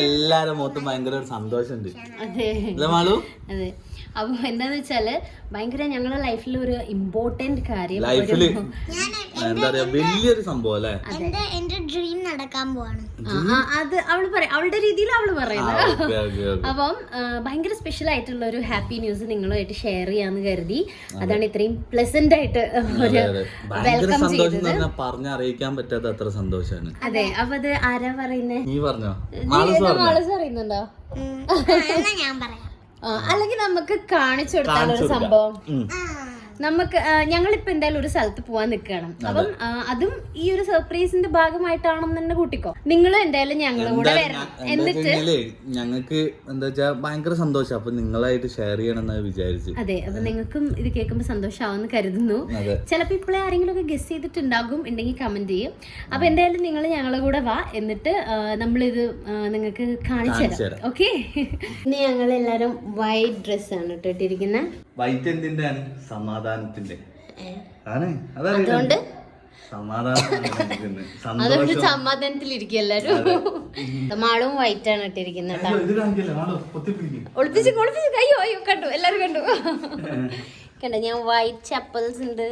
എല്ലാരും മൊത്തം ഭയങ്കര ഒരു സന്തോഷമുണ്ട്. അതെ അതെ. അപ്പൊ എന്താന്ന് വെച്ചാല് ഭയങ്കര ഞങ്ങളുടെ ലൈഫിൽ ഒരു ഇമ്പോർട്ടന്റ് കാര്യം, ലൈഫില് എന്താ പറയാ വലിയൊരു സംഭവം അല്ലേ. എന്റെ ഡ്രീം നടക്കാൻ പോവാണ്. അത് അവള് പറയാം, അവളുടെ രീതിയിൽ അവള് പറയുന്നത്. അപ്പം ഭയങ്കര സ്പെഷ്യൽ ആയിട്ടുള്ള ഒരു ഹാപ്പി ന്യൂസ് നിങ്ങളുമായിട്ട് ഷെയർ ചെയ്യാന്ന് കരുതി. അതാണ് ഇത്രയും പ്ലസന്റ് ആയിട്ട് വെൽക്കം ചെയ്തത്. പറഞ്ഞറിയിക്കാൻ പറ്റാത്ത അത്ര സന്തോഷമാണ്. അതെ. അപ്പൊ അത് ആരാ പറയുന്നേ? നീ പറഞ്ഞോ? മാളൂസ് പറയുന്നുണ്ടോ? ഞാൻ പറയാം. അല്ലെങ്കിൽ നമുക്ക് കാണിച്ചു കൊടുത്താലൊരു സംഭവം. നമുക്ക് ഞങ്ങളിപ്പോ എന്തായാലും ഒരു സ്ഥലത്ത് പോവാൻ നിൽക്കണം. അപ്പം അതും ഈ ഒരു സർപ്രൈസിന്റെ ഭാഗമായിട്ടാണെന്ന് തന്നെ കൂട്ടിക്കോ. നിങ്ങളും എന്തായാലും ഞങ്ങളും കൂടെ വരണം. എന്നിട്ട് ഞങ്ങൾക്ക് എന്താ വെച്ചാ ഭയങ്കര സന്തോഷം. അപ്പൊ നിങ്ങളായിട്ട് ഷെയർ ചെയ്യണം എന്ന് വിചാരിച്ചു. അതെ. അപ്പൊ നിങ്ങൾക്കും ഇത് കേൾക്കുമ്പോൾ സന്തോഷമാവെന്ന് കരുതുന്നു. ചിലപ്പോ ഇപ്പോഴേ ആരെങ്കിലും ഒക്കെ ഗസ് ചെയ്തിട്ടുണ്ടാകും, ഉണ്ടെങ്കിൽ കമന്റ് ചെയ്യും. അപ്പൊ എന്തായാലും നിങ്ങൾ ഞങ്ങളെ കൂടെ വാ, എന്നിട്ട് നമ്മളിത് നിങ്ങൾക്ക് കാണിച്ചു തരാം. ഓക്കെ. ഇനി ഞങ്ങൾ എല്ലാരും വൈറ്റ് ഡ്രസ്സാണ് ഇട്ടിരിക്കുന്നത്. വൈറ്റ് എന്തിന്റെ ആണ്? സമാധാനത്തിന്റെ ആണ്. അതുകൊണ്ട് സമാധാനം സമാധാനത്തിലിരിക്കും എല്ലാരും. മാളും വൈറ്റ് ആണ് ഇട്ടിരിക്കുന്നത്. ഒളിപ്പിച്ച് അയ്യോ അയ്യോ കണ്ടു, എല്ലാരും കണ്ടു. കണ്ട, ഞാൻ വൈറ്റ് ചപ്പൽസ് ഉണ്ട്.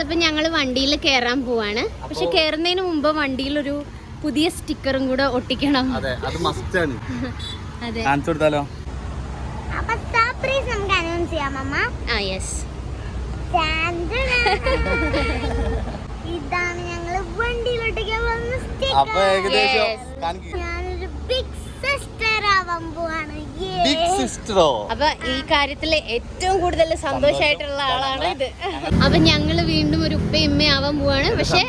അപ്പൊ ഞങ്ങള് വണ്ടിയിൽ കേറാൻ പോവാണ്. പക്ഷെ കേറുന്നതിന് മുമ്പ് വണ്ടിയിൽ ഒരു പുതിയ സ്റ്റിക്കറും കൂടെ ഒട്ടിക്കണം. അതെ. അപ്പൊ സർപ്രൈസ് നമുക്ക് അനൗൺസ് ചെയ്യാം അമ്മ. ഇതാണ് ഞങ്ങള് വണ്ടിയിലോട്ടേക്ക് വന്ന സ്റ്റിക്കർ. ഞാനൊരു ബിഗ് സിസ്റ്റർ ആവാൻ പോവാണ്. അപ്പൊ ഈ കാര്യത്തില് ഏറ്റവും കൂടുതൽ സന്തോഷമായിട്ടുള്ള ആളാണ് ഇത്. അപ്പൊ ഞങ്ങള് വീണ്ടും ഒരു ഉപ്പയും ഉമ്മയും ആവാൻ പോവാണ്. പക്ഷെ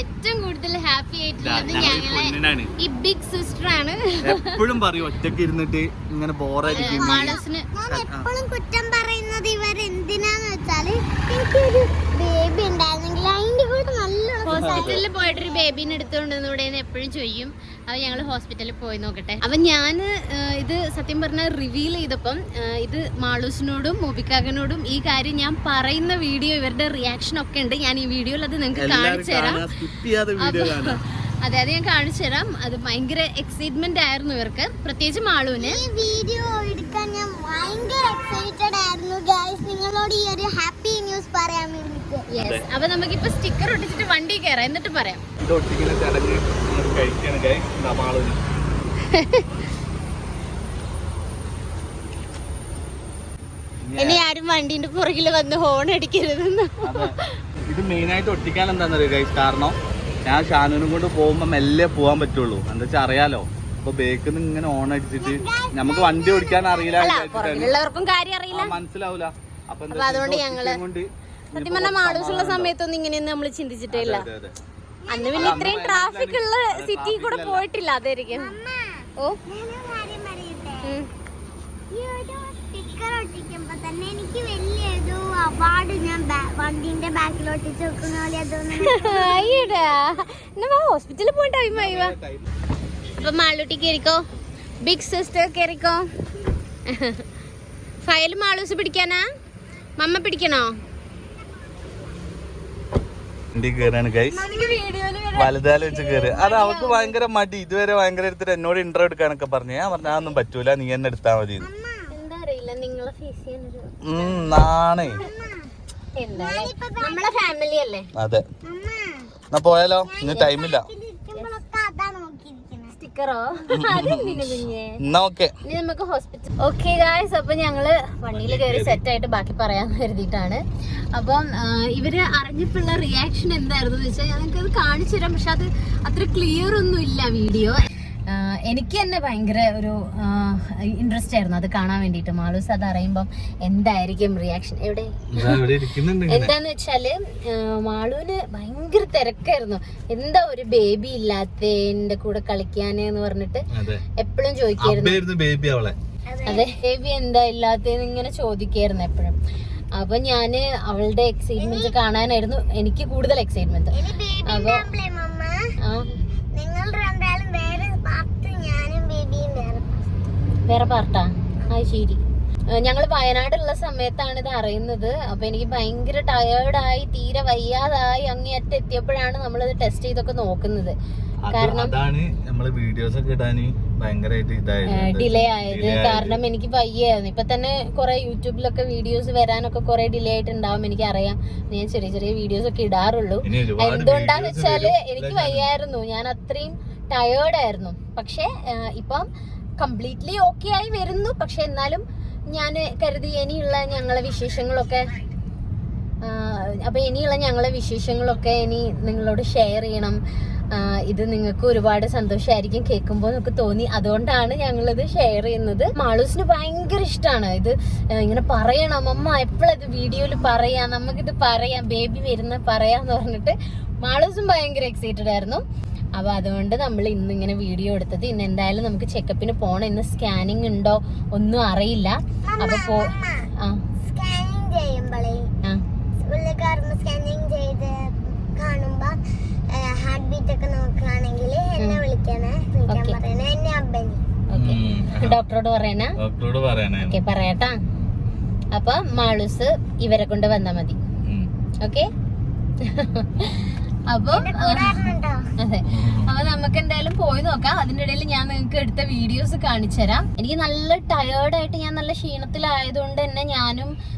ഏറ്റവും കൂടുതൽ ഹാപ്പി ആയിട്ടുള്ളത് ഞങ്ങളെ ഈ ബിഗ് സിസ്റ്റർ ആണ്. എപ്പോഴും പറയും ഒറ്റക്ക് ഇരുന്നിട്ട് ഇങ്ങനെ ബോറായിരിക്കും. ഞാൻ എപ്പോഴും കുറ്റം പറയുന്നത് ഇവരെന്തിനാന്ന് വെച്ചാല് എനിക്കൊരു ബേബി ഉണ്ടായിരുന്നെങ്കിൽ അതിന്റെ കൂടെ നല്ല ഹോസ്പിറ്റലിൽ പോയിട്ടൊരു ബേബീനെ എടുത്തുകൊണ്ടുവന്നൂടെ എപ്പോഴും ചെയ്യും. അപ്പൊ ഞങ്ങള് ഹോസ്പിറ്റലിൽ പോയി നോക്കട്ടെ. അപ്പൊ ഞാൻ ഇത് സത്യം പറഞ്ഞാൽ റിവീൽ ചെയ്തപ്പം ഇത് മാളൂസിനോടും മോബിക്കാകനോടും ഈ കാര്യം ഞാൻ പറയുന്ന വീഡിയോ, ഇവരുടെ റിയാക്ഷൻ ഒക്കെ ഉണ്ട്. ഞാൻ ഈ വീഡിയോയിൽ അത് നിങ്ങൾക്ക് കാണിച്ചു തരാം. അതെ, അത് ഞാൻ കാണിച്ചു തരാം. അത് ഭയങ്കര എക്സൈറ്റ്മെന്റ് ആയിരുന്നു ഇവർക്ക്, പ്രത്യേകിച്ച് മാളൂന്. ഈ വീഡിയോ എടുക്കാൻ ഞാൻ ഭയങ്കര എക്സൈറ്റഡ് ആയിരുന്നു ഗൈസ്, നിങ്ങളോട് ഈ ഒരു ഹാപ്പി ന്യൂസ് പറയാൻ വേണ്ടിട്ട്. അപ്പൊ നമുക്കിപ്പോ സ്റ്റിക്കർ ഒട്ടിച്ചിട്ട് വണ്ടി കയറാം, എന്നിട്ട് പറയാം. ഇനി ആരും വണ്ടീന്റെ പുറകില് വന്ന് ഹോൺ അടിക്കരുതെന്ന്. ഇത് മെയിൻ ആയിട്ട് ഒട്ടിക്കാൻ എന്താണെന്നറിയോ ഗൈസ്? കാരണം ഞാൻ ഷാനുവിനും കൊണ്ട് പോകുമ്പോ മെല്ലെ പോവാൻ പറ്റുള്ളൂ. എന്താ വെച്ചാൽ അറിയാലോ, അപ്പൊ ബേക്കിൽ നിന്ന് ഇങ്ങനെ ഓൺ അടിച്ചിട്ട് നമുക്ക് വണ്ടി ഓടിക്കാൻ അറിയില്ല, മനസ്സിലാവൂല. അപ്പൊ അതുകൊണ്ട് ഞങ്ങള് സത്യം പറഞ്ഞാൽ മാളൂസുള്ള സമയത്തൊന്നും ഇങ്ങനെയൊന്നും നമ്മൾ ചിന്തിച്ചിട്ടേ ഇല്ല. അന്ന് പിന്നെ ഇത്രയും ട്രാഫിക് ഉള്ള സിറ്റി കൂടെ പോയിട്ടില്ല. അതായിരിക്കും. ഓ സ്റ്റിക്കർ ഒട്ടിക്കുമ്പോ തന്നെ എനിക്ക് വലിയ ഏതോ അവാർഡ് ഞാൻ വണ്ടിന്റെ ബാക്കിൽ ഒട്ടിച്ച് വെക്കുന്ന പോലെ ഹോസ്പിറ്റലിൽ പോയി ടൈം ആയി. അപ്പൊ മാളൂട്ടി കേറിക്കോ, ബിഗ് സിസ്റ്റർ കേറിക്കോ. ഫയൽ മാളൂസ് പിടിക്കാനാ? മമ്മ പിടിക്കണോ? വലുതാല വെച്ച് കയറി. അത് അവൾക്ക് ഭയങ്കര മടി. ഇതുവരെ ഭയങ്കര എടുത്തിട്ട് എന്നോട് ഇന്റർവ്യൂ എടുക്കാനൊക്കെ പറഞ്ഞു. ഞാൻ പറഞ്ഞ അതൊന്നും പറ്റൂല, നീ എന്നെ എടുത്താ മതി. നാണേ നമ്മളെ ഫാമിലി അല്ലേ. അതെ, എന്നാ പോയാലോ? ഇന്ന് ടൈമില്ല. ഓക്കെ ഗായ്സ്, അപ്പൊ ഞങ്ങള് വണ്ടിയിൽ കയറി സെറ്റ് ആയിട്ട് ബാക്കി പറയാന്ന് കരുതിയിട്ടാണ്. അപ്പം ഇവര് അറിഞ്ഞപ്പോഴുള്ള റിയാക്ഷൻ എന്തായിരുന്നു വെച്ചാൽ ഞങ്ങൾക്കത് കാണിച്ചു തരാം. പക്ഷെ അത് അത്ര ക്ലിയർ ഒന്നും ഇല്ല വീഡിയോ. എനിക്ക് തന്നെ ഭയങ്കര ഒരു ഇൻട്രസ്റ്റ് ആയിരുന്നു അത് കാണാൻ വേണ്ടിയിട്ട്. മാളൂസ് അത് അറിയുമ്പം എന്തായിരിക്കും റിയാക്ഷൻ. എന്താന്ന് വെച്ചാല് മാളൂന് ഭയങ്കര തിരക്കായിരുന്നു. എന്താ ഒരു ബേബി ഇല്ലാത്തതിന്റെ കൂടെ കളിക്കാനെന്ന് പറഞ്ഞിട്ട് എപ്പോഴും ചോദിക്കായിരുന്നു. അതെ, ബേബി എന്താ ഇല്ലാത്തതെന്ന് ഇങ്ങനെ ചോദിക്കായിരുന്നു എപ്പോഴും. അപ്പൊ ഞാന് അവളുടെ എക്സൈറ്റ്മെന്റ് കാണാനായിരുന്നു എനിക്ക് കൂടുതൽ എക്സൈറ്റ്മെന്റ്. അപ്പൊ വേറെ പാർട്ടാ? അത് ശരി. ഞങ്ങൾ വയനാടുള്ള സമയത്താണ് ഇത് അറിയുന്നത്. അപ്പൊ എനിക്ക് ഭയങ്കര ടയേർഡായി, തീരെ വയ്യാതായി, അങ്ങേയറ്റം എത്തിയപ്പോഴാണ് നമ്മളിത് ടെസ്റ്റ് ചെയ്തൊക്കെ നോക്കുന്നത്. കാരണം അതാണ് നമ്മള് വീഡിയോസ് ഒക്കെ ഇടാൻ ഭയങ്കരമായിട്ട് ഡിലേ ആയത്. കാരണം എനിക്ക് വയ്യായിരുന്നു. ഇപ്പൊ തന്നെ കുറെ യൂട്യൂബിലൊക്കെ വീഡിയോസ് വരാനൊക്കെ കുറെ ഡിലേ ആയിട്ടുണ്ടാവും, എനിക്കറിയാം. ഞാൻ ചെറിയ ചെറിയ വീഡിയോസ് ഒക്കെ ഇടാറുള്ളൂ. എന്തുകൊണ്ടാന്ന് വെച്ചാല് എനിക്ക് വയ്യായിരുന്നു, ഞാൻ അത്രയും ടയേർഡായിരുന്നു. പക്ഷെ ഇപ്പം കംപ്ലീറ്റ്ലി ഓക്കെ ആയി വരുന്നു. പക്ഷെ എന്നാലും ഞാൻ കരുതി ഇനിയുള്ള ഞങ്ങളെ വിശേഷങ്ങളൊക്കെ ഇനി നിങ്ങളോട് ഷെയർ ചെയ്യണം. ഇത് നിങ്ങൾക്ക് ഒരുപാട് സന്തോഷമായിരിക്കും കേൾക്കുമ്പോൾ എന്നൊക്കെ തോന്നി. അതുകൊണ്ടാണ് ഞങ്ങളിത് ഷെയർ ചെയ്യുന്നത്. മാളൂസിന് ഭയങ്കര ഇഷ്ടമാണ് ഇത് ഇങ്ങനെ പറയണം, അമ്മ എപ്പോഴത് വീഡിയോയിൽ പറയാം, നമുക്കിത് പറയാം, ബേബി വരുന്ന പറയാന്ന് പറഞ്ഞിട്ട് മാളൂസും ഭയങ്കര എക്സൈറ്റഡ് ആയിരുന്നു. അപ്പൊ അതുകൊണ്ട് നമ്മൾ ഇന്നിങ്ങനെ വീഡിയോ എടുത്തത്. ഇന്ന് എന്തായാലും നമുക്ക് ചെക്കപ്പിന് പോണം. ഇന്ന് സ്കാനിങ് ഉണ്ടോ ഒന്നും അറിയില്ല. അപ്പൊ സ്കാനിങ് ചെയ്യുമ്പോഴേ സ്കാനിങ് ചെയ്ത് കാണുമ്പോ ഹാർട്ട് ബീറ്റ് ഒക്കെ നോക്കുകയാണെങ്കിൽ എന്നെ വിളിക്കാൻ പറയണേ, എന്നെ അബ്ബനി ഡോക്ടറോട് പറയണേ. ഓക്കെ പറയാട്ടാ. അപ്പൊ മാളൂസ് ഇവരെ കൊണ്ട് വന്നാ മതി. ഓക്കെ അപ്പൊ അതെ, അപ്പൊ നമുക്ക് എന്തായാലും പോയി നോക്കാം. അതിന്റെ ഇടയിൽ ഞാൻ നിങ്ങൾക്ക് എടുത്ത വീഡിയോസ് കാണിച്ചു തരാം. എനിക്ക് നല്ല ടയേർഡായിട്ട്, ഞാൻ നല്ല ക്ഷീണത്തിലായതുകൊണ്ട് തന്നെ ഞാനും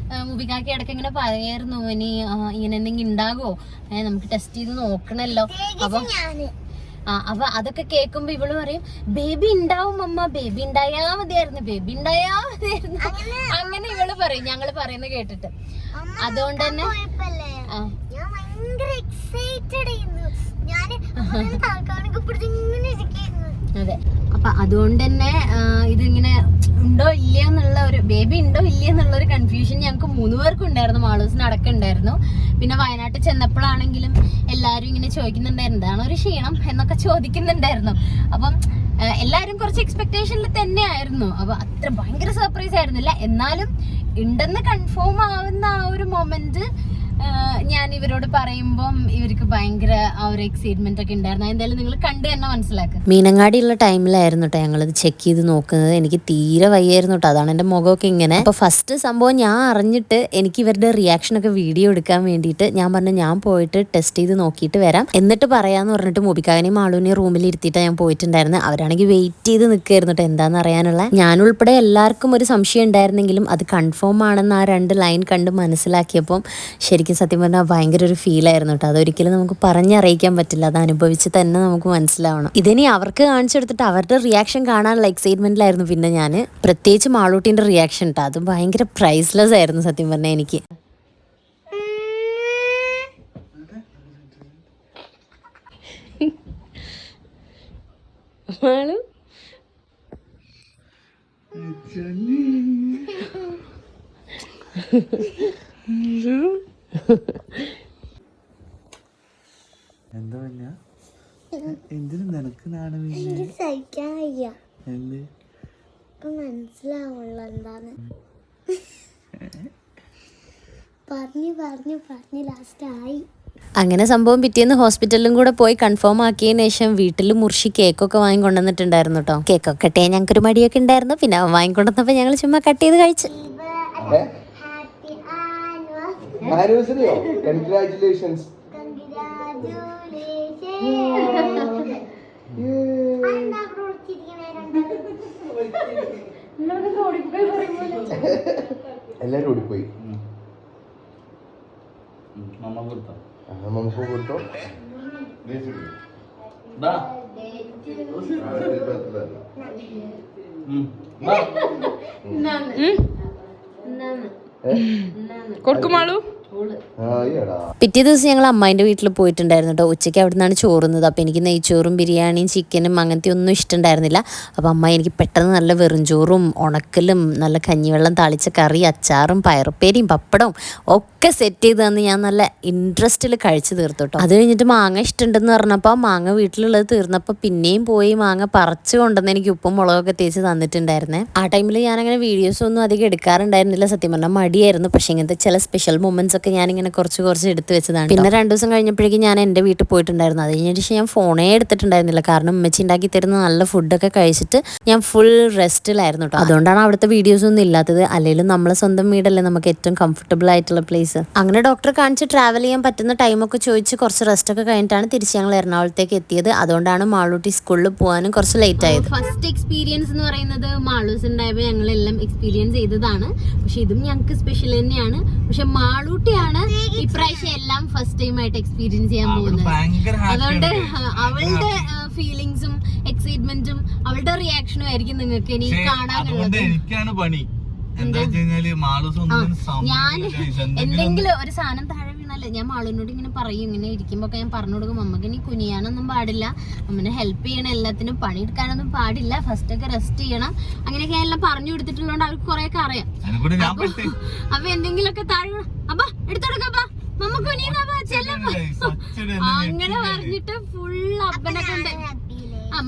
മുബിക്കാക്കി ഇടയ്ക്ക് ഇങ്ങനെ പറയായിരുന്നു, ഇനി ഇങ്ങനെ എന്തെങ്കിലും ഉണ്ടാകുമോ, നമുക്ക് ടെസ്റ്റ് ചെയ്ത് നോക്കണല്ലോ. അപ്പൊ അതൊക്കെ കേൾക്കുമ്പോ ഇവള് പറയും, ബേബി ഉണ്ടാവും അമ്മ, ബേബി ഉണ്ടായാ മതിയായിരുന്നു, ബേബി ഉണ്ടായാ മതിയായിരുന്നു, അങ്ങനെ ഇവള് പറയും ഞങ്ങള് പറയുന്നത് കേട്ടിട്ട്. അതുകൊണ്ട് തന്നെ അതെ, അപ്പൊ അതുകൊണ്ട് തന്നെ ഇതിങ്ങനെ ഉണ്ടോ ഇല്ലയെന്നുള്ള ഒരു ബേബി ഉണ്ടോ ഇല്ലയെന്നുള്ള ഒരു കൺഫ്യൂഷൻ ഞങ്ങൾക്ക് 3 പേർക്കും ഉണ്ടായിരുന്നു. മാളൂസിന് അടക്കം ഉണ്ടായിരുന്നു. പിന്നെ വയനാട്ടിൽ ചെന്നപ്പോഴാണെങ്കിലും എല്ലാരും ഇങ്ങനെ ചോദിക്കുന്നുണ്ടായിരുന്നു, എന്താണ് ഒരു ക്ഷീണം എന്നൊക്കെ ചോദിക്കുന്നുണ്ടായിരുന്നു. അപ്പം എല്ലാരും കുറച്ച് എക്സ്പെക്ടേഷനിൽ തന്നെ ആയിരുന്നു. അപ്പൊ അത്ര ഭയങ്കര സർപ്രൈസ് ആയിരുന്നില്ല. എന്നാലും ഉണ്ടെന്ന് കൺഫേം ആവുന്ന ആ ഒരു മൊമെന്റ് ഞാൻ ഇവരോട് പറയുമ്പം ഇവർക്ക് ഭയങ്കര ആ ഒരു എക്സൈറ്റ്മെന്റ് ഒക്കെ ഉണ്ടായിരുന്നു. എന്തായാലും നിങ്ങൾ കണ്ടു തന്നെ മനസ്സിലാക്കുക. മീനങ്ങാടിയുള്ള ടൈമിലായിരുന്നു കേട്ടോ ഞങ്ങളിത് ചെക്ക് ചെയ്ത് നോക്കുന്നത്. എനിക്ക് തീരെ വയ്യായിരുന്നു കേട്ടോ, അതാണ് എൻ്റെ മുഖമൊക്കെ ഇങ്ങനെ. അപ്പോൾ ഫസ്റ്റ് സംഭവം ഞാൻ അറിഞ്ഞിട്ട് എനിക്ക് ഇവരുടെ റിയാക്ഷനൊക്കെ വീഡിയോ എടുക്കാൻ വേണ്ടിയിട്ട് ഞാൻ പറഞ്ഞു, ഞാൻ പോയിട്ട് ടെസ്റ്റ് ചെയ്ത് നോക്കിയിട്ട് വരാം, എന്നിട്ട് പറയാമെന്ന് പറഞ്ഞിട്ട് മുബിക്കാവിനെയും മാളൂനെയും റൂമിൽ ഇരുത്തിയിട്ടാണ് ഞാൻ പോയിട്ടുണ്ടായിരുന്നു. അവരാണെങ്കിൽ വെയിറ്റ് ചെയ്ത് നിൽക്കുകയായിരുന്നു കേട്ടോ എന്താണെന്ന് അറിയാനുള്ള. ഞാനുൾപ്പെടെ എല്ലാവർക്കും ഒരു സംശയം ഉണ്ടായിരുന്നെങ്കിലും അത് കൺഫേം ആണെന്ന് ആ 2 ലൈൻ കണ്ട് മനസ്സിലാക്കിയപ്പം ശരിക്കും സത്യം പറഞ്ഞാൽ ഭയങ്കര ഒരു ഫീലായിരുന്നു കേട്ടോ. അതൊരിക്കലും നമുക്ക് പറഞ്ഞറിയിക്കാൻ പറ്റില്ല, അത് അനുഭവിച്ച് തന്നെ നമുക്ക് മനസ്സിലാവണം. ഇതിനി അവർക്ക് കാണിച്ചെടുത്തിട്ട് അവരുടെ റിയാക്ഷൻ കാണാനുള്ള എക്സൈറ്റ്മെന്റിലായിരുന്നു പിന്നെ ഞാൻ. പ്രത്യേകിച്ച് മാളൂട്ടിന്റെ റിയാക്ഷൻ കേട്ടോ, അത് ഭയങ്കര പ്രൈസ്ലെസ് ആയിരുന്നു സത്യം പറഞ്ഞാൽ എനിക്ക്. മാളു എന്താ എന്തിനും നിനക്ക് നാണം സഹിക്കാൻ വയ്യ, എന്ത് ഇപ്പൊ മനസ്സിലാവുള്ള എന്താന്ന് പറഞ്ഞു ലാസ്റ്റ് ആയി. അങ്ങനെ സംഭവം പിറ്റേന്ന് ഹോസ്പിറ്റലിലും കൂടെ പോയി കൺഫേം ആക്കിയതിന് ശേഷം വീട്ടിൽ മുർഷി കേക്കൊക്കെ വാങ്ങിക്കൊണ്ടുവന്നിട്ടുണ്ടായിരുന്നു കേട്ടോ. കേക്കൊക്കെ കട്ട് ചെയ്യാൻ ഞങ്ങൾക്കൊരു മടിയൊക്കെ ഉണ്ടായിരുന്നു. പിന്നെ വാങ്ങിക്കൊണ്ടുവന്നപ്പോൾ ഞങ്ങൾ ചുമ്മാ കട്ട് ചെയ്ത് കഴിച്ചു. ആനിവേഴ്സറിയോ? കൺഗ്രാറ്റുലേഷൻസ്. എല്ലാരും ഓടിപ്പോയി. മമ്മ കൊടുത്തോ? കൊടുക്കുമാളൂ. പിറ്റേ ദിവസം ഞങ്ങൾ അമ്മായിൻ്റെ വീട്ടിൽ പോയിട്ടുണ്ടായിരുന്നു കേട്ടോ. ഉച്ചയ്ക്ക് അവിടെ നിന്നാണ് ചോറുന്നത്. അപ്പോൾ എനിക്ക് നെയ്ച്ചോറും ബിരിയാണിയും ചിക്കനും അങ്ങനത്തെ ഒന്നും ഇഷ്ടമുണ്ടായിരുന്നില്ല. അപ്പോൾ അമ്മായി എനിക്ക് പെട്ടെന്ന് നല്ല വെറുംചോറും ഉണക്കലും നല്ല കഞ്ഞിവെള്ളം താളിച്ച കറി, അച്ചാറും പയറുപ്പേരിയും പപ്പടവും ഒക്കെ ഒക്കെ സെറ്റ് ചെയ്ത് തന്ന് ഞാൻ നല്ല ഇൻട്രസ്റ്റിൽ കഴിച്ചു തീർത്തു കേട്ടോ. അത് കഴിഞ്ഞിട്ട് മാങ്ങ ഇഷ്ടമുണ്ടെന്ന് പറഞ്ഞപ്പോൾ മാങ്ങ വീട്ടിലുള്ളത് തീർന്നപ്പോൾ പിന്നെയും പോയി മാങ്ങ പറിച്ചു കൊണ്ടുവന്ന് എനിക്ക് ഉപ്പും മുളകൊക്കെ തേച്ച് തന്നിട്ടുണ്ടായിരുന്നേ. ആ ടൈമിൽ ഞാനങ്ങനെ വീഡിയോസ് ഒന്നും അധികം എടുക്കാറുണ്ടായിരുന്നില്ല, സത്യം പറഞ്ഞാൽ മടിയായിരുന്നു. പക്ഷേ ഇങ്ങനത്തെ ചില സ്പെഷ്യൽ മൊമെന്റ്സ് ഒക്കെ ഞാനിങ്ങനെ കുറച്ച് എടുത്ത് വെച്ചതാണ്. പിന്നെ 2 ദിവസം കഴിഞ്ഞപ്പോഴേക്കും ഞാൻ എൻ്റെ വീട്ടിൽ പോയിട്ടുണ്ടായിരുന്നു. അത് കഴിഞ്ഞിട്ട് ഞാൻ ഫോണേ എടുത്തിട്ടുണ്ടായിരുന്നില്ല, കാരണം ഉമ്മച്ചി ഉണ്ടാക്കി തരുന്ന നല്ല ഫുഡൊക്കെ കഴിച്ചിട്ട് ഞാൻ ഫുൾ റെസ്റ്റിലായിരുന്നു കേട്ടോ. അതുകൊണ്ടാണ് അവിടുത്തെ വീഡിയോസ് ഒന്നും ഇല്ലാത്തത്. അല്ലെങ്കിൽ നമ്മളെ സ്വന്തം വീടല്ലേ നമുക്ക് ഏറ്റവും കംഫർട്ടബിൾ ആയിട്ടുള്ള പ്ലേസ്. അങ്ങനെ ഡോക്ടറെ കാണിച്ച് ട്രാവൽ ചെയ്യാൻ പറ്റുന്ന ടൈമൊക്കെ ചോദിച്ച് കുറച്ച് റെസ്റ്റ് ഒക്കെ കഴിഞ്ഞിട്ടാണ് തിരിച്ച് ഞങ്ങൾ എറണാകുളത്തേക്ക് എത്തിയത്. അതുകൊണ്ടാണ് മാളൂട്ടി സ്കൂളിൽ പോകാനും കുറച്ച് ലേറ്റ് ആയത്. ഫസ്റ്റ് എക്സ്പീരിയൻസ് എന്ന് പറയുന്നത് മാളൂസ് ഉണ്ടായപ്പോൾ ഞങ്ങളെല്ലാം എക്സ്പീരിയൻസ് ചെയ്തതാണ്. പക്ഷെ ഇതും ഞങ്ങൾക്ക് സ്പെഷ്യൽ തന്നെയാണ്. പക്ഷെ മാളൂട്ടിയാണ് ഇപ്രാവശ്യം എല്ലാം ഫസ്റ്റ് ടൈം ആയിട്ട് എക്സ്പീരിയൻസ് ചെയ്യാൻ പോകുന്നത്. അതുകൊണ്ട് അവളുടെ ഫീലിങ്സും എക്സൈറ്റ്മെന്റും അവളുടെ റിയാക്ഷനും ആയിരിക്കും നിങ്ങൾക്ക് ഇനി കാണാനുള്ളത്. എനിക്കാണ് പണി എന്താ വെച്ചാല് ഞാൻ എന്തെങ്കിലും ഒരു സാധനം താഴെ വീണല്ലേ ഞാൻ മാളുവിനോട് ഇങ്ങനെ പറയും, ഇങ്ങനെ ഇരിക്കുമ്പോ ഞാൻ പറഞ്ഞു കൊടുക്കും, അമ്മക്ക് ഇനി കുനിയാനൊന്നും പാടില്ല, അമ്മനെ ഹെൽപ്പ് ചെയ്യണം, എല്ലാത്തിനും പണിയെടുക്കാനൊന്നും പാടില്ല, ഫസ്റ്റ് ഒക്കെ റെസ്റ്റ് ചെയ്യണം, അങ്ങനെയൊക്കെ എല്ലാം പറഞ്ഞു കൊടുത്തിട്ടുള്ളതുകൊണ്ട് അവർക്ക് കുറെ ഒക്കെ അറിയാം. അപ്പൊ എന്തെങ്കിലുമൊക്കെ താഴെ അപ്പാ എടുത്തോടുക്കപ്പാ മമ്മ കുനിയുന്നപ്പാ ചെല്ലപ്പാ അങ്ങനെ പറഞ്ഞിട്ട് ഫുൾ അപ്പനെ കൊണ്ട്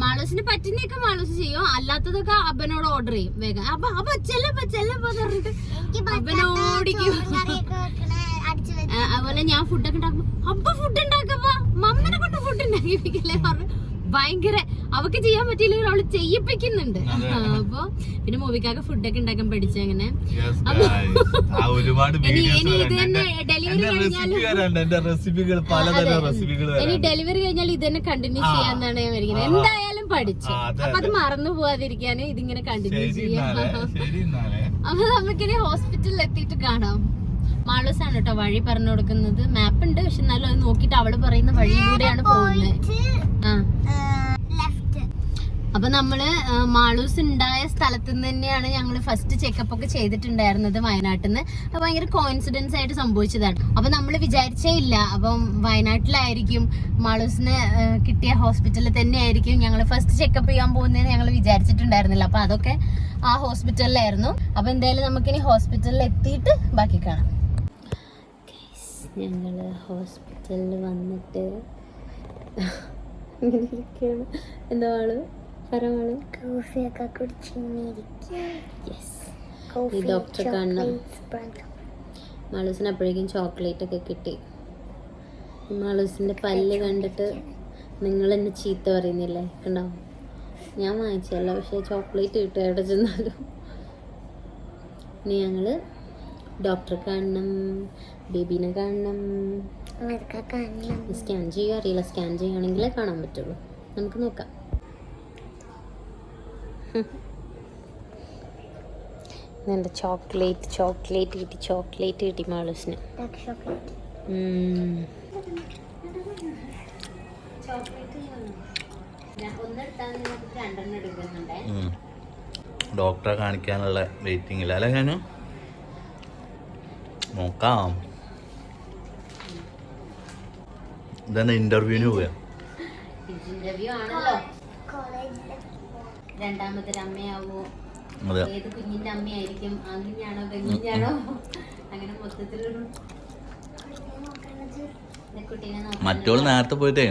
മാളൂസിന് പറ്റുന്നൊക്കെ മാളൂസ് ചെയ്യും, അല്ലാത്തതൊക്കെ അപ്പനോട് ഓർഡർ ചെയ്യും വേഗം. അപ്പൊ ചെല്ലപ്പോ പറഞ്ഞിട്ട് അപ്പനോടിക്കും. അതുപോലെ ഞാൻ ഫുഡൊക്കെ ഉണ്ടാക്കുമ്പോ അപ്പൊ ഫുഡ് ഉണ്ടാക്കപ്പോ മമ്മനെ കൊണ്ട് ഫുഡ് ഉണ്ടാക്കിപ്പിക്കല്ലേ പറഞ്ഞു. ഭയങ്കര അവക്ക് ചെയ്യാൻ പറ്റിയില്ലെങ്കിൽ അവള് ചെയ്യിപ്പിക്കുന്നുണ്ട്. അപ്പൊ പിന്നെ മൂവിക്കൊക്കെ ഫുഡൊക്കെ ഉണ്ടാക്കാൻ പഠിച്ചു. അങ്ങനെ ഇനി ഇത് തന്നെ ഡെലിവറി കഴിഞ്ഞാൽ ഇത് തന്നെ കണ്ടിന്യൂ ചെയ്യാന്നാണ് ഞാൻ വിചാരിക്കുന്നത്. എന്തായാലും പഠിച്ചു, അപ്പൊ അത് മറന്നു പോവാതിരിക്കാന് ഇതിങ്ങനെ കണ്ടിന്യൂ ചെയ്യാം. അപ്പൊ നമുക്കിനി ഹോസ്പിറ്റലിൽ എത്തിയിട്ട് കാണാം. മാളൂസാണ് കേട്ടോ വഴി പറഞ്ഞു കൊടുക്കുന്നത്. മാപ്പ് ഉണ്ട്, പക്ഷെ എന്നാലും അത് നോക്കിട്ട് അവള് പറയുന്ന വഴിയിലൂടെയാണ് പോകുന്നത്. അപ്പൊ നമ്മള് മാളൂസ് ഉണ്ടായ സ്ഥലത്ത് നിന്ന് തന്നെയാണ് ഞങ്ങൾ ഫസ്റ്റ് ചെക്കപ്പ് ഒക്കെ ചെയ്തിട്ടുണ്ടായിരുന്നത് വയനാട്ടിൽ നിന്ന്. അത് ഭയങ്കര കോയിൻസിഡൻസ് ആയിട്ട് സംഭവിച്ചതാണ്. അപ്പൊ നമ്മൾ വിചാരിച്ചേ ഇല്ല അപ്പം വയനാട്ടിലായിരിക്കും മാളൂസിന് കിട്ടിയ ഹോസ്പിറ്റലിൽ തന്നെ ആയിരിക്കും ഞങ്ങൾ ഫസ്റ്റ് ചെക്കപ്പ് ചെയ്യാൻ പോകുന്നതെന്ന് ഞങ്ങൾ വിചാരിച്ചിട്ടുണ്ടായിരുന്നില്ല. അപ്പൊ അതൊക്കെ ആ ഹോസ്പിറ്റലിലായിരുന്നു. അപ്പൊ എന്തായാലും നമുക്കിനി ഹോസ്പിറ്റലിൽ എത്തിയിട്ട് ബാക്കി കാണാം. ഞങ്ങള് ഹോസ്പിറ്റലിൽ വന്നിട്ട് എന്താ ആള് ഡോക്ടറെ കാണണം. മാളൂസിന് അപ്പോഴേക്കും ചോക്ലേറ്റ് ഒക്കെ കിട്ടി. മാളൂസിന്റെ പല്ല് കണ്ടിട്ട് നിങ്ങൾ എന്നെ ചീത്ത പറയുന്നില്ലേ ഉണ്ടാവും. ഞാൻ വാങ്ങിച്ചല്ല, പക്ഷെ ചോക്ലേറ്റ് കിട്ടും എവിടെ ചെന്നാലും. ഇനി ഞങ്ങള് ഡോക്ടറെ കാണണം, ബേബീനെ കാണണം. സ്കാൻ ചെയ്യുക അറിയില്ല, സ്കാൻ ചെയ്യുകയാണെങ്കിലേ കാണാൻ പറ്റുള്ളൂ. നമുക്ക് നോക്കാം. എൻ്റെ ചോക്ലേറ്റ് കിട്ടി മാളൂസിന്. ഡോക്ടറെ കാണിക്കാനുള്ള വെയിറ്റിംഗില്ല അല്ലേ? ഞാൻ നോക്കാം. ഇതന്നെ ഇന്റർവ്യൂവിന് പോയാ. ഇന്റർവ്യൂ ആണല്ലോ. രണ്ടാമത്തെ അമ്മയാവോ, ഏത് കുഞ്ഞിന്റെ അമ്മയായിരിക്കും, ആൺകുഞ്ഞാണോ പെൺകുഞ്ഞാണോ, അങ്ങനെ മൊത്തത്തിലൊരു മറ്റോള് നേരത്തെ പോയിട്ടേ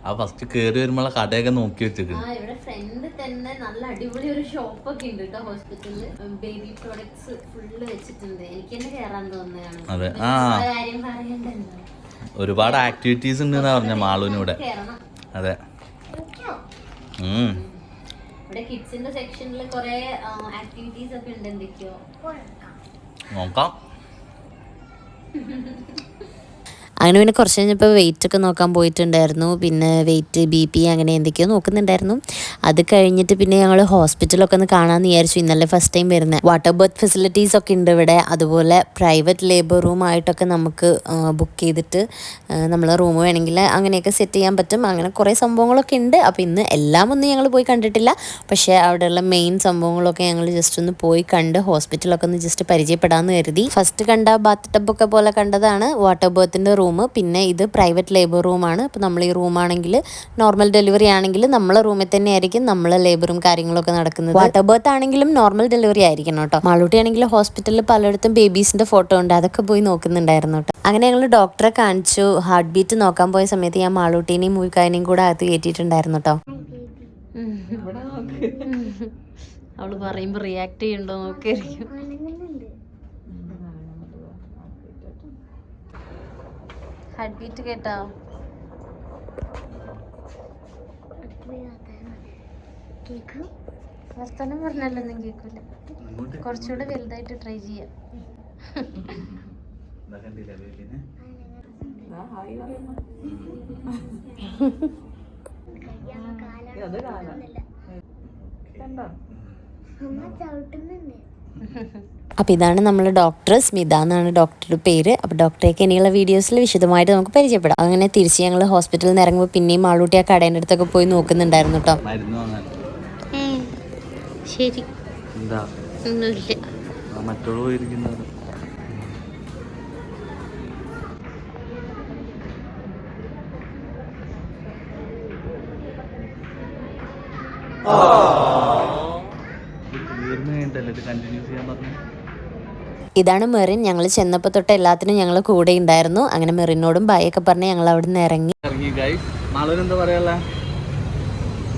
ആ ഫസ്റ്റ് കേറി വരുമ്പോഴുള്ള കടയൊക്കെ നോക്കി വെച്ചിട്ടുണ്ട്. ഇവിടെ ഫ്രണ്ട് തന്നെ നല്ല അടിപൊളി ഒരു ഷോപ്പൊക്കെ ഉണ്ട് കേട്ടോ ഹോസ്പിറ്റലില്. ബേബി പ്രോഡക്ട്സ് ഫുള്ള് വെച്ചിട്ടുണ്ട്. എനിക്ക് തന്നെ കേറാൻ തോന്നുകയാണ്. അതെ, കാര്യം പറയണ്ടല്ലോ, ഒരുപാട് ആക്ടിവിറ്റീസ് ഉണ്ട് പറഞ്ഞ മാളൂനിവിടെ. അതെ, ഇവിടെ കിഡ്സിന്റെ സെക്ഷനിൽ കുറെ ആക്ടിവിറ്റീസ് ഒക്കെ ഉണ്ട്. എന്തൊക്കെയോ നോക്കാം. അങ്ങനെ പിന്നെ കുറച്ച് കഴിഞ്ഞപ്പോൾ വെയിറ്റ് ഒക്കെ നോക്കാൻ പോയിട്ടുണ്ടായിരുന്നു. പിന്നെ വെയിറ്റ്, BP അങ്ങനെ എന്തൊക്കെയോ നോക്കുന്നുണ്ടായിരുന്നു. അത് കഴിഞ്ഞിട്ട് പിന്നെ ഞങ്ങൾ ഹോസ്പിറ്റലൊക്കെ ഒന്ന് കാണാമെന്ന് വിചാരിച്ചു. ഇന്നലെ ഫസ്റ്റ് ടൈം വരുന്നത്. വാട്ടർ ബർത്ത് ഫെസിലിറ്റീസ് ഒക്കെ ഉണ്ട് ഇവിടെ. അതുപോലെ പ്രൈവറ്റ് ലേബർ റൂമായിട്ടൊക്കെ നമുക്ക് ബുക്ക് ചെയ്തിട്ട് നമ്മൾ റൂം വേണമെങ്കിൽ അങ്ങനെയൊക്കെ സെറ്റ് ചെയ്യാൻ പറ്റും. അങ്ങനെ കുറേ സംഭവങ്ങളൊക്കെ ഉണ്ട്. അപ്പോൾ ഇന്ന് എല്ലാം ഒന്നും ഞങ്ങൾ പോയി കണ്ടിട്ടില്ല. പക്ഷേ അവിടെയുള്ള മെയിൻ സംഭവങ്ങളൊക്കെ ഞങ്ങൾ ജസ്റ്റ് ഒന്ന് പോയി കണ്ട് ഹോസ്പിറ്റലൊക്കെ ഒന്ന് ജസ്റ്റ് പരിചയപ്പെടാമെന്ന് കരുതി. ഫസ്റ്റ് കണ്ട ബാത്ത് ടബൊക്കെ പോലെ കണ്ടതാണ് വാട്ടർ ബർത്തിൻ്റെ റൂം. റൂം, പിന്നെ ഇത് പ്രൈവറ്റ് ലേബർ റൂമാണ്. അപ്പോൾ നമ്മൾ ഈ റൂമാണെങ്കിൽ നോർമൽ ഡെലിവറി ആണെങ്കിൽ നമ്മളെ റൂമിൽ തന്നെ ആയിരിക്കും നമ്മളെ ലേബറും കാര്യങ്ങളൊക്കെ നടക്കുന്നത്. വാട്ടർ ബർത്ത് ആണെങ്കിലും നോർമൽ ഡെലിവറി ആയിരിക്കണം കേട്ടോ. മാളൂട്ടി ആണെങ്കിൽ ഹോസ്പിറ്റലിൽ പലയിടത്തും ബേബീസിന്റെ ഫോട്ടോ ഉണ്ട്, അതൊക്കെ പോയി നോക്കുന്നുണ്ടായിരുന്നു കേട്ടോ. അങ്ങനെ ഞങ്ങൾ ഡോക്ടറെ കാണിച്ചു. ഹാർട്ട് ബീറ്റ് നോക്കാൻ പോയ സമയത്ത് ഞാൻ മാളൂട്ടീനെയും മൂക്കാനെയും കൂടെ അകത്ത് കയറ്റിയിട്ടുണ്ടായിരുന്നു കേട്ടോ. അവള് പറയുമ്പോ റിയാക്ട് ചെയ്യണ്ടോ നോക്കിയായിരിക്കും. ഹാർട്ട് ബീറ്റ് കേട്ടോ? വർത്തമാനം പറഞ്ഞാലൊന്നും കേൾക്കൂല. കുറച്ചുകൂടെ വലുതായിട്ട് ട്രൈ ചെയ്യാം. അപ്പം ഇതാണ് നമ്മളെ ഡോക്ടർ, സ്മിത എന്നാണ് ഡോക്ടറുടെ പേര്. അപ്പോൾ ഡോക്ടറേക്ക് ഇനിയുള്ള വീഡിയോസിൽ വിശദമായിട്ട് നമുക്ക് പരിചയപ്പെടാം. അങ്ങനെ തിരിച്ച് ഞങ്ങൾ ഹോസ്പിറ്റലിൽ നിന്ന് ഇറങ്ങുമ്പോൾ പിന്നെയും മാളൂട്ടി ആ കടേൻ്റെ അടുത്തൊക്കെ പോയി നോക്കുന്നുണ്ടായിരുന്നു കേട്ടോ. ശരി, ഒന്നുമില്ല. ഇതാണ് മെറിൻ. ഞങ്ങൾ ചെന്നപ്പോൾ തൊട്ട് എല്ലാത്തിനും ഞങ്ങൾ കൂടെ ഉണ്ടായിരുന്നു. അങ്ങനെ മെറിനോടും ബായൊക്കെ പറഞ്ഞ് ഞങ്ങൾ അവിടെ നിന്ന് ഇറങ്ങി.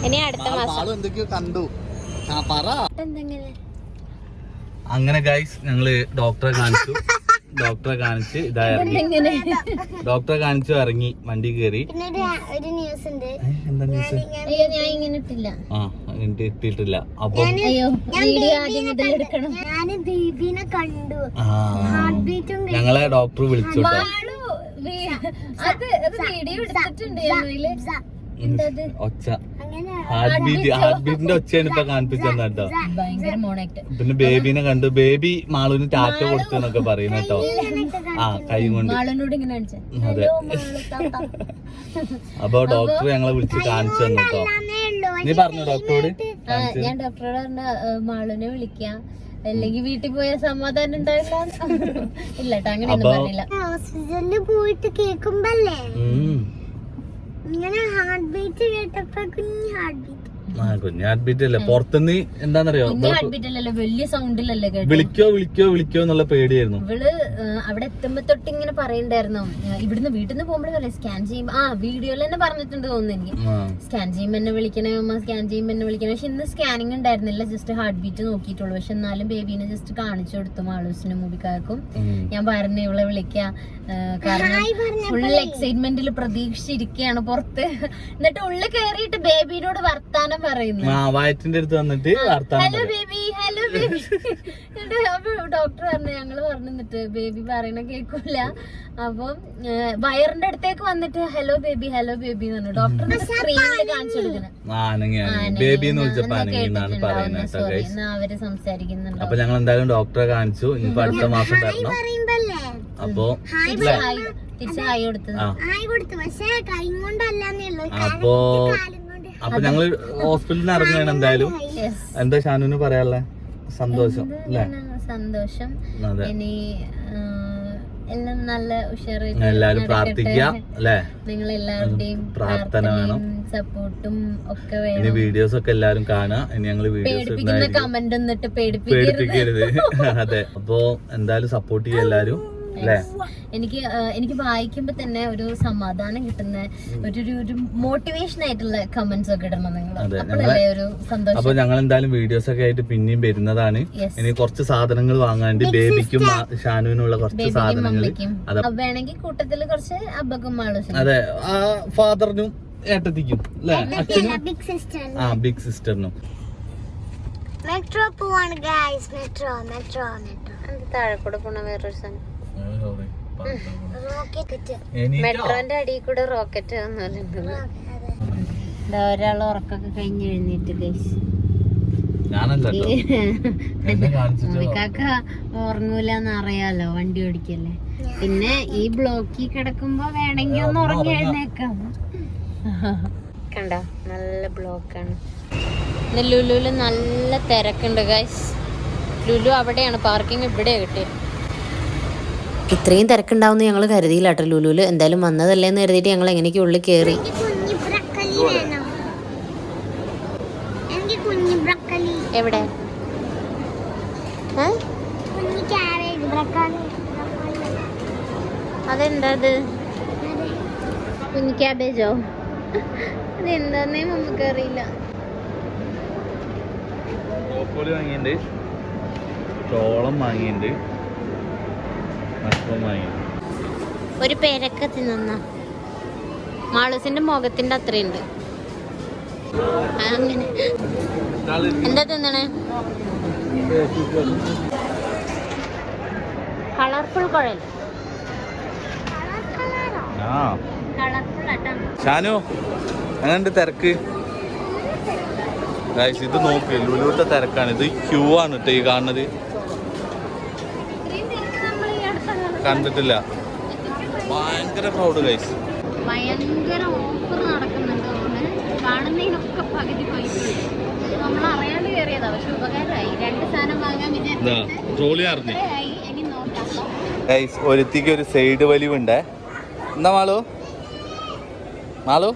ഇനി അടുത്ത മാസം എന്തൊക്കെയോ കണ്ടു. അങ്ങനെ ഗൈസ് ഞങ്ങള് ഡോക്ടറെ കാണിച്ച് ഇതാ ഇറങ്ങി. ഡോക്ടറെ കാണിച്ചു ഇറങ്ങി, വണ്ടി കയറി. എന്താ ന്യൂസ്? ഇട്ടിട്ടില്ല. അപ്പൊ ഞങ്ങളെ ഡോക്ടർ വിളിച്ചു. ഒച്ച ഹാർട്ട് ബീറ്റിന്റെ ഒച്ചയാണ് ഇപ്പൊ കാണിപ്പിച്ചെന്ന് കേട്ടോ. പിന്നെ ബേബീനെ കണ്ടു. ബേബി മാളൂന് ടാറ്റ കൊടുത്തു എന്നൊക്കെ പറയുന്ന കേട്ടോ. ആ കൈ കൊണ്ട്. അതെ. അപ്പൊ ഡോക്ടർ ഞങ്ങളെ വിളിച്ച് കാണിച്ചു തന്നു കേട്ടോ. നീ പറഞ്ഞു ഡോക്ടറോട്? ഞാൻ ഡോക്ടറോട് പറഞ്ഞ മാളൂനെ വിളിക്കാം, അല്ലെങ്കിൽ വീട്ടിൽ പോയ സമാധാനം ഉണ്ടാവില്ല. ഇല്ല കേട്ടോ, അങ്ങനെയൊന്നും പറഞ്ഞില്ല. ഹോസ്പിറ്റലിൽ പോയിട്ട് കേൾക്കുമ്പല്ലേ ഇങ്ങനെ ഹാർട്ട് ബീറ്റ് കേട്ടപ്പോ കുഞ്ഞു ഹാർട്ട് ബീറ്റ്. കുഞ്ഞു ഹാർട്ട് ബീറ്റ് അല്ലേ, പുറത്തുനിന്ന് എന്താന്നറിയോ, വലിയ സൗണ്ടിലല്ലേ വിളിക്കോ എന്നുള്ള പേടിയായിരുന്നു. ഇവള് അവിടെ എത്തുമ്പോ തൊട്ട് ഇങ്ങനെ പറയണ്ടായിരുന്നു. ഇവിടുന്ന് വീട്ടിൽ നിന്ന് പോകുമ്പോഴേ സ്കാൻ ചെയ്യുമ്പോ വീഡിയോയിൽ തന്നെ പറഞ്ഞിട്ടുണ്ട് തോന്നുന്നു എനിക്ക്. സ്കാൻ ചെയ്യുമ്പോ എന്നെ വിളിക്കണേ അമ്മ, സ്കാൻ ചെയ്യുമ്പോ എന്നെ വിളിക്കണേ. പക്ഷെ ഇന്ന് സ്കാനിങ് ഉണ്ടായിരുന്നില്ല, ജസ്റ്റ് ഹാർട്ട് ബീറ്റ് നോക്കിയിട്ടുള്ളൂ. പക്ഷെ എന്നാലും ബേബീനെ ജസ്റ്റ് കാണിച്ചു കൊടുത്തു മാളൂസിനും മൂബിക്കാർക്കും. ഞാൻ പറഞ്ഞു ഇവളെ വിളിക്കാം, കാരണം ഫുൾ എക്സൈറ്റ്മെന്റിൽ പ്രതീക്ഷിച്ചിരിക്കുകയാണ് പുറത്ത്. എന്നിട്ട് ഉള്ളിൽ കയറിയിട്ട് ബേബിനോട് വർത്താനം പറയുന്നു. വയറ്റിന്റെ അടുത്ത് വന്നിട്ട് hello baby, hello baby. Doctor പറഞ്ഞു, ഞങ്ങള് പറഞ്ഞു എന്നിട്ട് ബേബി പറയണ കേൾക്കൂല. അപ്പം വയറിന്റെ അടുത്തേക്ക് വന്നിട്ട് ഹലോ ബേബി എന്ന് പറഞ്ഞു. ഡോക്ടർ സ്ക്രീനിൽ കാണിച്ചു കൊടുക്കുന്നത്. അവര് സംസാരിക്കുന്നുണ്ട്. അപ്പൊ ഞങ്ങൾ എന്തായാലും ഡോക്ടറെ കാണിച്ചു. ഇനിയിപ്പോ അടുത്ത മാസം തരണം. അപ്പൊ അപ്പൊ ഞങ്ങള് ഹോസ്പിറ്റലിൽ നിന്ന് ഇറങ്ങുകയാണ് എന്തായാലും. എന്താ ഷാനുവിന് പറയാനുള്ള? സന്തോഷം അല്ലേ? സന്തോഷം. ഇനി എല്ലാം നല്ല ഉഷാറായിട്ട് എല്ലാരും പ്രാർത്ഥിക്കാം അല്ലേ? നിങ്ങൾ എല്ലാവരുടെയും പ്രാർത്ഥന വേണം, സപ്പോർട്ടും ഒക്കെ വേണം. ഇനി വീഡിയോസ് ഒക്കെ എല്ലാരും കാണാം. ഇനി ഞങ്ങള് വീഡിയോസ് കമന്റ് ഒന്നിട്ട് പേടിപ്പിക്കരുത്. അതെ, അപ്പൊ എന്തായാലും സപ്പോർട്ട് ചെയ്യാം എല്ലാരും. എനിക്ക് വായിക്കുമ്പോ തന്നെ ഒരു സമാധാനം കിട്ടുന്ന ഒരു മോട്ടിവേഷൻ ആയിട്ടുള്ള കമന്റ്സ് ഒക്കെ ഇടണം നിങ്ങൾ. അപ്പോഴല്ലേ ഒരു സന്തോഷം. അപ്പൊ ഞങ്ങൾ എന്തായാലും വീഡിയോസ് ഒക്കെ ആയിട്ട് പിന്നെയും വരുന്നതാണ്. ഇനി കുറച്ച് സാധനങ്ങൾ വാങ്ങാണ്ട് ബേബിക്കും ഷാനുവിനുള്ള കുറച്ച് സാധനങ്ങൾ വേണമെങ്കിൽ കൂട്ടത്തില് കുറച്ച് അബ്ബക്കും മാളൂസും. അതെ, ഫാദറിനും ഏട്ടത്തിക്കും അല്ലെ, അച്ഛനും ബിഗ് സിസ്റ്ററിനും. മെട്രോ പോവാണ് ഗൈസ്. മെട്രോ താഴെ കൂടെ പോണ വേറൊരു സാധനം, മെട്രോന്റെ അടിയിൽ കൂടെ റോക്കറ്റ് ഒരാൾ ഉറക്കൊക്കെ കഴിഞ്ഞ് എഴുന്നേറ്റ് ഗൈസ്. കാക്ക ഉറങ്ങൂലെന്ന് അറിയാലോ, വണ്ടി ഓടിക്കല്ലേ. പിന്നെ ഈ ബ്ലോക്കിൽ കിടക്കുമ്പോ വേണമെങ്കിൽ ഒന്ന് ഉറങ്ങി എഴുന്നേക്കാം. കണ്ട നല്ല ബ്ലോക്കാണ്. ലുലുവില് നല്ല തിരക്കുണ്ട് ഗൈസ്. ലുലു അവിടെയാണ് പാർക്കിംഗ്, ഇവിടെയാണ് കിട്ടിയത്. ഇത്രയും തിരക്കുണ്ടാവുമെന്ന് ഞങ്ങൾ കരുതിയില്ല കേട്ടോ ലുലുവിൽ. എന്തായാലും വന്നതല്ലേ എന്ന് കരുതിയിട്ട് ഞങ്ങൾ എങ്ങനെയൊക്കെ ഉള്ളിൽ കയറി. എവിടെ അതെന്താ അത്? കുഞ്ഞു ക്യാബേജോ? അതെന്താന്നേ നമുക്ക് അറിയില്ല. ബ്രോക്കോളി വാങ്ങിയിട്ടുണ്ട്, ചോളം വാങ്ങിയിട്ടുണ്ട്, മഷ്റൂം വാങ്ങിയിട്ടുണ്ട്. ഒരു പേരൊക്കെ തിന്ന മാളൂസിന്റെ മുഖത്തിന്റെ അത്രയുണ്ട്. അങ്ങനെ എന്താ തിന്നണേ? കളർഫുൾ കുഴൽ. കളർഫുൾ ആട്ടോ. ഷാനു അങ്ങനെ തിരക്ക് ഗൈസ്, ഇത് നോക്ക് ലുലുവിലത്തെ തിരക്കാണ്. ഇത് ക്യൂ ആണ് കേട്ടോ ഈ കാണുന്നത്. കണ്ടിട്ടില്ല, ഭയങ്കര ക്രൗഡ് ഗൈസ്. ഭയങ്കര ഓഫർ നടക്കുന്നുണ്ട്. കാണുന്നതിനൊക്കെ പകുതി പൈസ നമ്മൾ അറിയാണ്ട് കയറിയതാ. പക്ഷെ ഉപകാരമായി. 2 സാധനം വാങ്ങാൻ വിചാരിച്ചു. ഇനി നോക്കാം ഗൈസ്. ഒരുത്തിക്ക് ഒരു സൈഡ് വലിവുണ്ടേ. എന്താ മാളു? മാളു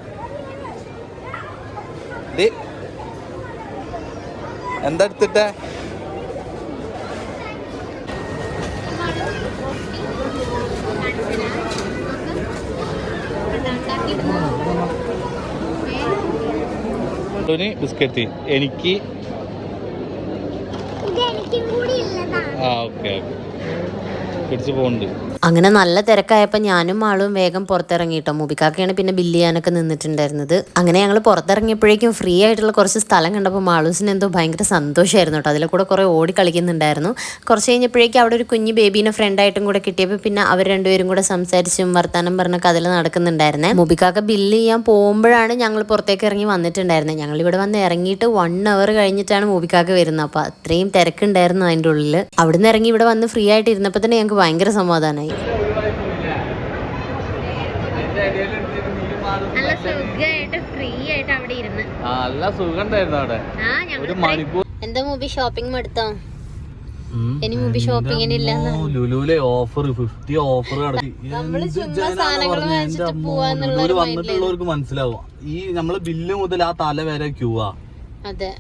എന്താ എടുത്തിട്ടേ? ബിസ്ക്കറ്റ് എനിക്ക്. ആ ഓക്കെ ഓക്കെ, പിടിച്ചു പോകുന്നുണ്ട്. അങ്ങനെ നല്ല തിരക്കായപ്പോൾ ഞാനും ആളും വേഗം പുറത്തിറങ്ങിയിട്ടോ. മുബിക്കാക്കയാണ് പിന്നെ ബില്ല് ചെയ്യാനൊക്കെ നിന്നിട്ടുണ്ടായിരുന്നത്. അങ്ങനെ ഞങ്ങൾ പുറത്തിറങ്ങിയപ്പോഴേക്കും ഫ്രീ ആയിട്ടുള്ള കുറച്ച് സ്ഥലം കണ്ടപ്പോൾ മാളൂസിന് എന്തോ ഭയങ്കര സന്തോഷമായിരുന്നു കേട്ടോ. അതിൽ കൂടെ കുറേ ഓടി കളിക്കുന്നുണ്ടായിരുന്നു. കുറച്ച് കഴിഞ്ഞപ്പോഴേക്കും അവിടെ ഒരു കുഞ്ഞ് ബേബീനെ ഫ്രണ്ടായിട്ടും കൂടെ കിട്ടിയപ്പോൾ പിന്നെ അവർ രണ്ടുപേരും കൂടെ സംസാരിച്ചും വർത്താനം പറഞ്ഞൊക്കെ അതിൽ നടക്കുന്നുണ്ടായിരുന്നേ. മുബിക്കാക്ക ബില്ല് ചെയ്യാൻ പോകുമ്പോഴാണ് ഞങ്ങൾ പുറത്തേക്ക് ഇറങ്ങി വന്നിട്ടുണ്ടായിരുന്നത്. ഞങ്ങളിവിടെ വന്ന് ഇറങ്ങിയിട്ട് 1 അവർ കഴിഞ്ഞിട്ടാണ് മുബിക്കാക്ക വരുന്നത്. അപ്പോൾ അത്രയും തിരക്കുണ്ടായിരുന്നു അതിൻ്റെ ഉള്ളിൽ. അവിടെ നിന്ന് ഇറങ്ങി ഇവിടെ വന്ന് ഫ്രീ ആയിട്ട് ഇരുന്നപ്പോൾ തന്നെ ഞങ്ങൾക്ക് ഭയങ്കര സമാധാനമായി. നല്ല സുഖമായിട്ട് ഫ്രീ ആയിട്ട് അവിടെ ഇരുന്ന് നല്ല സുഖം ഉണ്ടായിരുന്നു അവിടെ. ഒരു മണിക്കൂർ. എന്താ മൂവി ഷോപ്പിംഗ് മടുത്തോ? ഇനി മൂവി ഷോപ്പിംഗിന് ഇല്ല. ലുലുവിലെ ഓഫർ 50 ഓഫർ വന്നിട്ടുള്ളവർക്ക് മനസ്സിലാവും. ഈ നമ്മള് ബില്ല് മുതൽ ആ തല വരെ ക്യൂവാ. അതെ,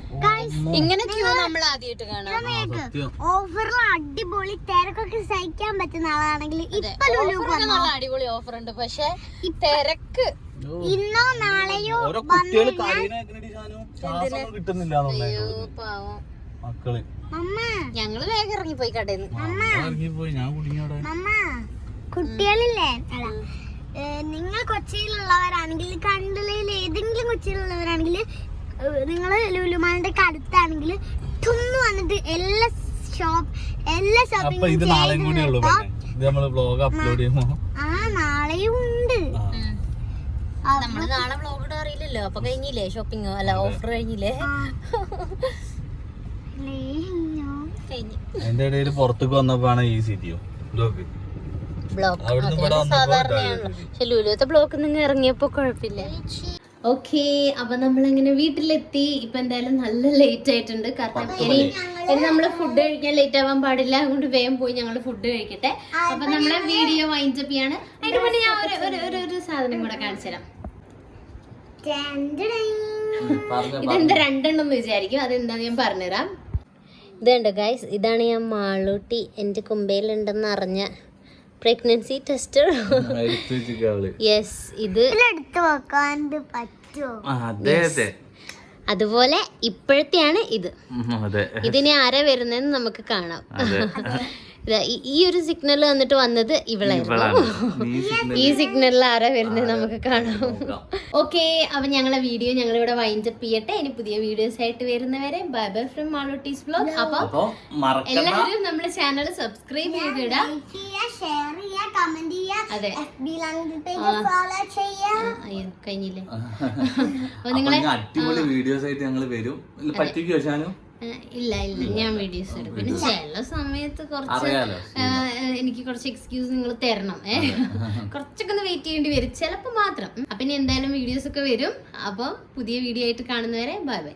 ഇങ്ങനെ ക്യൂ നമ്മൾ ആദ്യമായിട്ട് കാണാം. ഓഫറിൽ അടിപൊളി തിരക്കൊക്കെ സഹിക്കാൻ പറ്റുന്ന ആളാണെങ്കിൽ നല്ല അടിപൊളി ഓഫർ ഉണ്ട്. പക്ഷെ തിരക്ക് ഇന്നോ നാളെയോ കിട്ടുന്നില്ല മക്കള്. ഞങ്ങള് വേഗം ഇറങ്ങിപ്പോയി കടയിൽ. കുട്ടികളില്ലേ, അല്ല നിങ്ങൾ കൊച്ചിയിലുള്ളവരാണെങ്കിൽ കണ്ടലയിൽ ഏതെങ്കിലും കൊച്ചിയിലുള്ളവരാണെങ്കിൽ നിങ്ങള് ലുലുമാളിന്റെ അടുത്താണെങ്കിൽ തുന്നു വന്നിട്ട് എല്ലാ ഷോപ്പിംഗും ആ നാളെയും ഉണ്ട്. നമ്മള് നാളെ വ്ലോഗ് ഇടാൻ അറിയില്ലല്ലോ. അപ്പൊ കഴിഞ്ഞില്ലേ ഷോപ്പിംഗ്? അല്ല, ഓഫർ കഴിഞ്ഞില്ലേ? എന്റെ ഇടയിൽ പുറത്തേക്ക് വന്നപ്പോഴാണ് ഈ സിറ്റിയോ ബ്ലോക്ക് സാധാരണയാണ്. പക്ഷെ ലുലുത്തെ ബ്ലോക്ക് നിങ്ങൾ ഇറങ്ങിയപ്പോ കുഴപ്പമില്ല. ഓക്കെ, അപ്പൊ നമ്മളങ്ങനെ വീട്ടിലെത്തി. ഇപ്പൊ എന്തായാലും നല്ല ലേറ്റ് ആയിട്ടുണ്ട്. കാരണം ഇനി നമ്മള് ഫുഡ് കഴിക്കാൻ ലേറ്റ് ആവാൻ പാടില്ല. അതുകൊണ്ട് വേഗം പോയി ഞങ്ങള് ഫുഡ് കഴിക്കട്ടെ. അപ്പൊ നമ്മളെ വീഡിയോ വൈൻഡപ്പ് ചെയ്യാണ്. അതിന് മുന്നേ ഞാൻ ഒരു സാധനം കൂടെ കാണിച്ചു തരാം. ഇതെന്താ 2 എണ്ണം എന്ന് വിചാരിക്കും. അതെന്താന്ന് ഞാൻ പറഞ്ഞുതരാം. ഇതുണ്ട് ഗൈസ്, ഇതാണ് ഞാൻ മാളൂട്ടി എന്റെ കുമ്പയിലുണ്ടെന്ന് അറിഞ്ഞ പ്രഗ്നൻസി ടെസ്റ്റർ. യെസ്, ഇത് എടുത്തു വെക്കാൻ പറ്റുമോ? അതുപോലെ ഇപ്പോഴത്തെയാണ് ഇത്. ഇതിന് ആരാ വരുന്നതെന്ന് നമുക്ക് കാണാം. ഈ ഒരു സിഗ്നൽ വന്നിട്ട് വന്നത് ഇവളായിരുന്നു. ഈ സിഗ്നലിൽ ആരാ വരുന്നത് നമുക്ക് കാണാം. ഓക്കെ, അപ്പൊ ഞങ്ങളെ വീഡിയോ ഞങ്ങളിവിടെ വൈൻഡപ്പ് ചെയ്യട്ടെ. ഇനി പുതിയ വീഡിയോസ് ആയിട്ട് വരുന്നവരെ ബൈ ബൈ ഫ്രം മാളൂട്ടീസ് വ്ലോഗ്. അപ്പൊ എല്ലാവരും നമ്മുടെ ചാനൽ സബ്സ്ക്രൈബ് ചെയ്തിടാം. അതെ, അയ്യോ കഴിഞ്ഞില്ലേ. അപ്പൊ നിങ്ങളെ വീഡിയോസ് ആയിട്ട് ഞങ്ങൾ വരും. ഇല്ല ഞാൻ വീഡിയോസ് എടുക്കും. പിന്നെ ചില സമയത്ത് കുറച്ച് എനിക്ക് കുറച്ച് എക്സ്ക്യൂസ് നിങ്ങൾ തരണം. കുറച്ചൊക്കെ ഒന്ന് വെയിറ്റ് ചെയ്യേണ്ടി വരും ചിലപ്പോ മാത്രം. അപ്പൊ ഇനി എന്തായാലും വീഡിയോസ് ഒക്കെ വരും. അപ്പൊ പുതിയ വീഡിയോ ആയിട്ട് കാണുന്നവരെ ബൈ ബൈ.